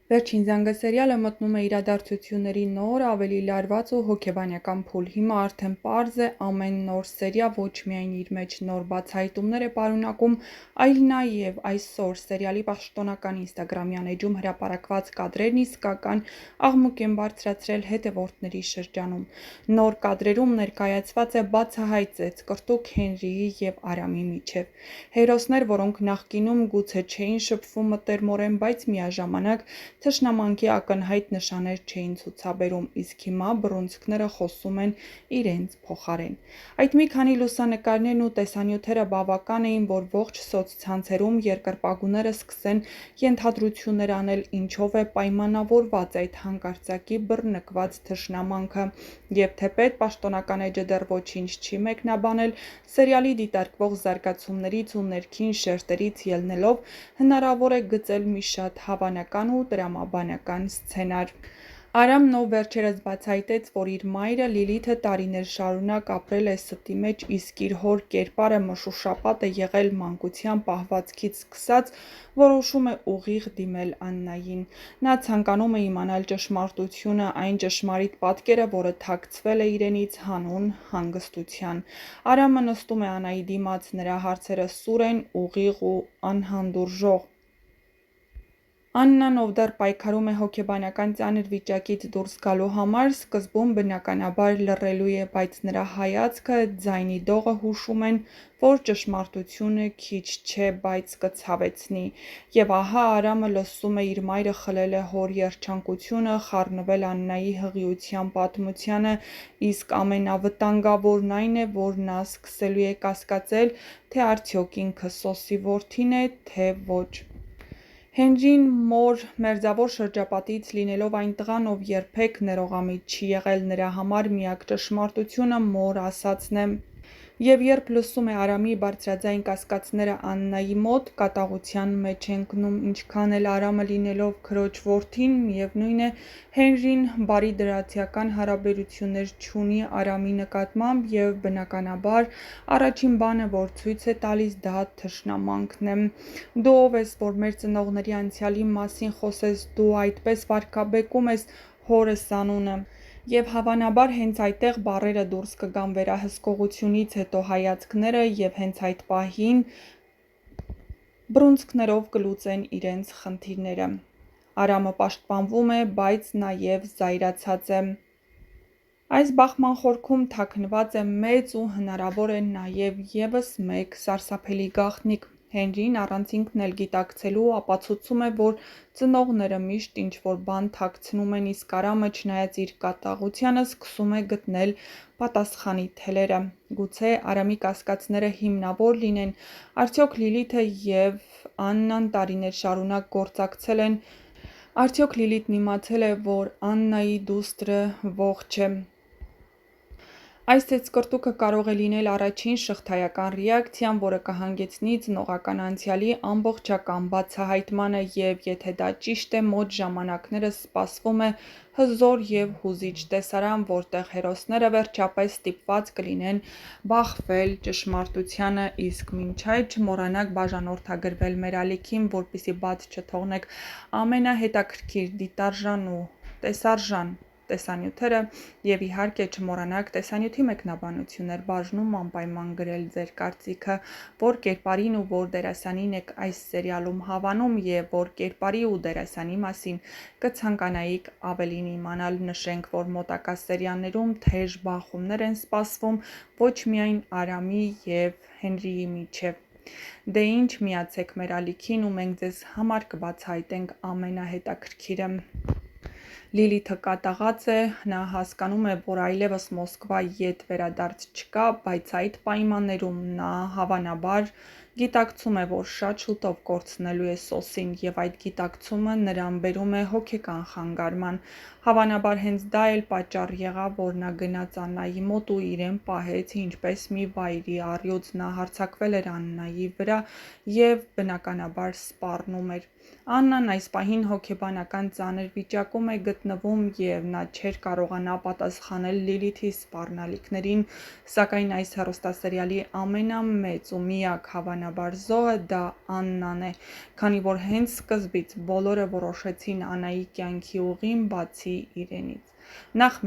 Վերջին զանգը սերիալը մտնում է իրադարձությունների նոր, ավելի լարված ու հոգեբանական փուլ։ Հիմա արդեն պարզ է, ամեն նոր սերիա ոչ միայն իր մեջ նոր բացահայտումներ է պարունակում, այլ նաև այսօր սերիալի պաշտոնական ինստագրամյան էջում հրապարակված կադրերն իսկական աղմուկ են բարձրացրել հետևորդների շրջանում։ Նոր կադրերում ներկայացված է բացահայտ ծեծկռտուք Հենրիի և Արամի միջև։ Հերոսներ, որոնք նախկինում գուցե չէին շփվում մտերմորեն, բայց միաժամանակ թշնամանքի ակնհայտ նշաններ չէին ցուցաբերում, իսկ հիմա բռունցքները խոսում են իրենց փոխարեն։ Այդ մի քանի լուսանկարներն ու տեսանյութերը բավական էին, որ ողջ սոցցանցերում երկրպագուները սկսեն ենթադրություններ անել, ինչով է պայմանավորված այդ հանկարծակի բռնկված թշնամանքը, և թեպետ պաշտոնական էջը դեռ ոչինչ չի մեկնաբանել, սերիալի դիտարկվող զարգացումներից ու ներքին շերտերից ելնելով հնարավոր է գծել մի շատ հավանական ու տրամաբանական սցենար։ Արամն, ով վերջերս բացահայտեց, որ իր մայրը Լիլիթը տարիներ շարունակ ապրել է ստի մեջ, իսկ իր հոր կերպարը մշուշապատ է եղել մանկության պահվածքից սկսած, որոշում է ուղիղ դիմել Աննային։ Նա ցանկանում է իմանալ ճշմարտությունը, այն ճշմարիտ պատկերը, որը թաքցվել է իրենից հանուն հանգստության։ Արամը նստում է Աննայի դիմաց, նրա հարցերը սուր են, ուղիղ ու անհանդուրժող։ Աննան, ով դեռ պայքարում է հոգեբանական ծանր վիճակից դուրս գալու համար, սկզբում բնականաբար լռելու է, բայց նրա հայացքը, ձայնի դողը հուշում են, որ ճշմարտությունը քիչ չէ, բայց կցավեցնի։ Եվ ահա Արամը լսում է՝ իր մայրը խլել է հոր երջանկությունը, խառնվել Աննայի հղիության պատմությանը, իսկ ամենավտանգավորն այն է, որ նա սկսելու է կասկածել, թե արդյոք ինքը Սոսի որդի՞ն է, թե ոչ։ Հենրին մոր մերձավոր շրջապատից, լինելով այն տղան, ով երբեք ներողամիտ չի եղել, նրա համար միակ ճշմարտությունը մոր ասածն է, և երբ լսում է Արամի բարձրաձայն կասկածները Աննայի մոտ, կատաղության մեջ է ընկնում։ Ինչքան էլ Արամը լինելով քրոջ որդին, միևնույն է, Հենրին բարի դրացիական հարաբերություններ չունի Արամի նկատմամբ, և բնականաբար առաջին բանը, որ ցույց է տալիս, դա թշնամանքն է։ Դու ով ես, որ մեր ծնողների անցյալի մասին խոսես, դու այդպես վարքաբեկում ես հորս անունը։ Եվ հավանաբար հենց այդտեղ բառերը դուրս կգան վերահսկողությունից հետո հայացքները, և հենց այդ պահին բռունցքներով կլուծեն իրենց խնդիրները։ Արամը պաշտպանվում է, բայց նաև զայրացած է։ Այս բախման խորքում թաքնված է մեծ ու հնարավոր է նաև ևս մեկ սարսափելի գաղտնիք։ Հենրին առանց ինքն էլ գիտակցելու ապացուցում է, որ ծնողները միշտ ինչ-որ բան թաքցնում են, իսկ Արամը, չնայած իր կատաղությանը, սկսում է գտնել պատասխանի թելերը։ Գուցե Արամի կասկածները հիմնավոր լինեն։ Արդյոք Լիլիթը և Աննան տարիներ շարունակ գործակցել են։ Արդյոք Լիլիթն իմացել է, որ Աննայի դուստրը ողջ է։ Այս ծեծկռտուքը կարող է լինել առաջին շղթայական ռեակցիան, որը կհանգեցնի ծնողական անցյալի ամբողջական բացահայտմանը, և եթե դա ճիշտ է, մոտ ժամանակներս սպասվում է հզոր և հուզիչ տեսարան, որտեղ հերոսները վերջապես ստիպված կլինեն բախվել ճշմարտությանը, իսկ մինչ այդ չմոռանաք բաժանորդագրվել մեր ալիքին, որպեսզի բաց չթողնեք ամենահետաքրքիր, դիտարժան ու տեսարժան տեսանյութերը, և իհարկե չմոռանաք տեսանյութի մեկնաբանություններ բաժնում անպայման գրել ձեր կարծիքը, որ կերպարին ու որ դերասանին եք այս սերիալում հավանում, և որ կերպարի ու դերասանի մասին կցանկանայիք ավելին իմանալ։ Նշենք, որ մոտակա սերիաներում թեժ բախումներ են սպասվում ոչ միայն Արամի և Հենրիի միջև։ Դե ինչ, միացեք մեր ալիքին, ու մենք ձեզ համար կբացահայտենք ամենահետաքրքիրը։ Լիլիթը կատաղած է, նա հասկանում է, որ այլևս Մոսկվա ետ վերադարձ չկա, բայց այդ պայմաններում նա հավանաբար գիտակցում է, որ շատ շուտով կորցնելու է Սոսին, և այդ գիտակցումը նրան բերում է հոգեկան խանգարման։ Հավանաբար հենց դա էլ պատճառ եղավ, որ նա գնաց Աննայի մոտ ու իրեն պահեց ինչպես մի վայրի առյուծ։ Նա հարձակվել էր Աննայի վրա և բնականաբար սպառնում էր։ Աննան այս պահին հոգեբանական ծանր վիճակում է գտնվում, և նա չէր կարողանա պատասխանել Լիլիթի սպառնալիքներին, սակայն այս հեռուստասերիալի ամենամեծ ու միակ հավանական ամենաբարձ զոհը դա Աննան է, քանի որ հենց սկզբից բոլորը որոշեցին Աննայի կյանքի ուղին բացի իրենից։ Նախ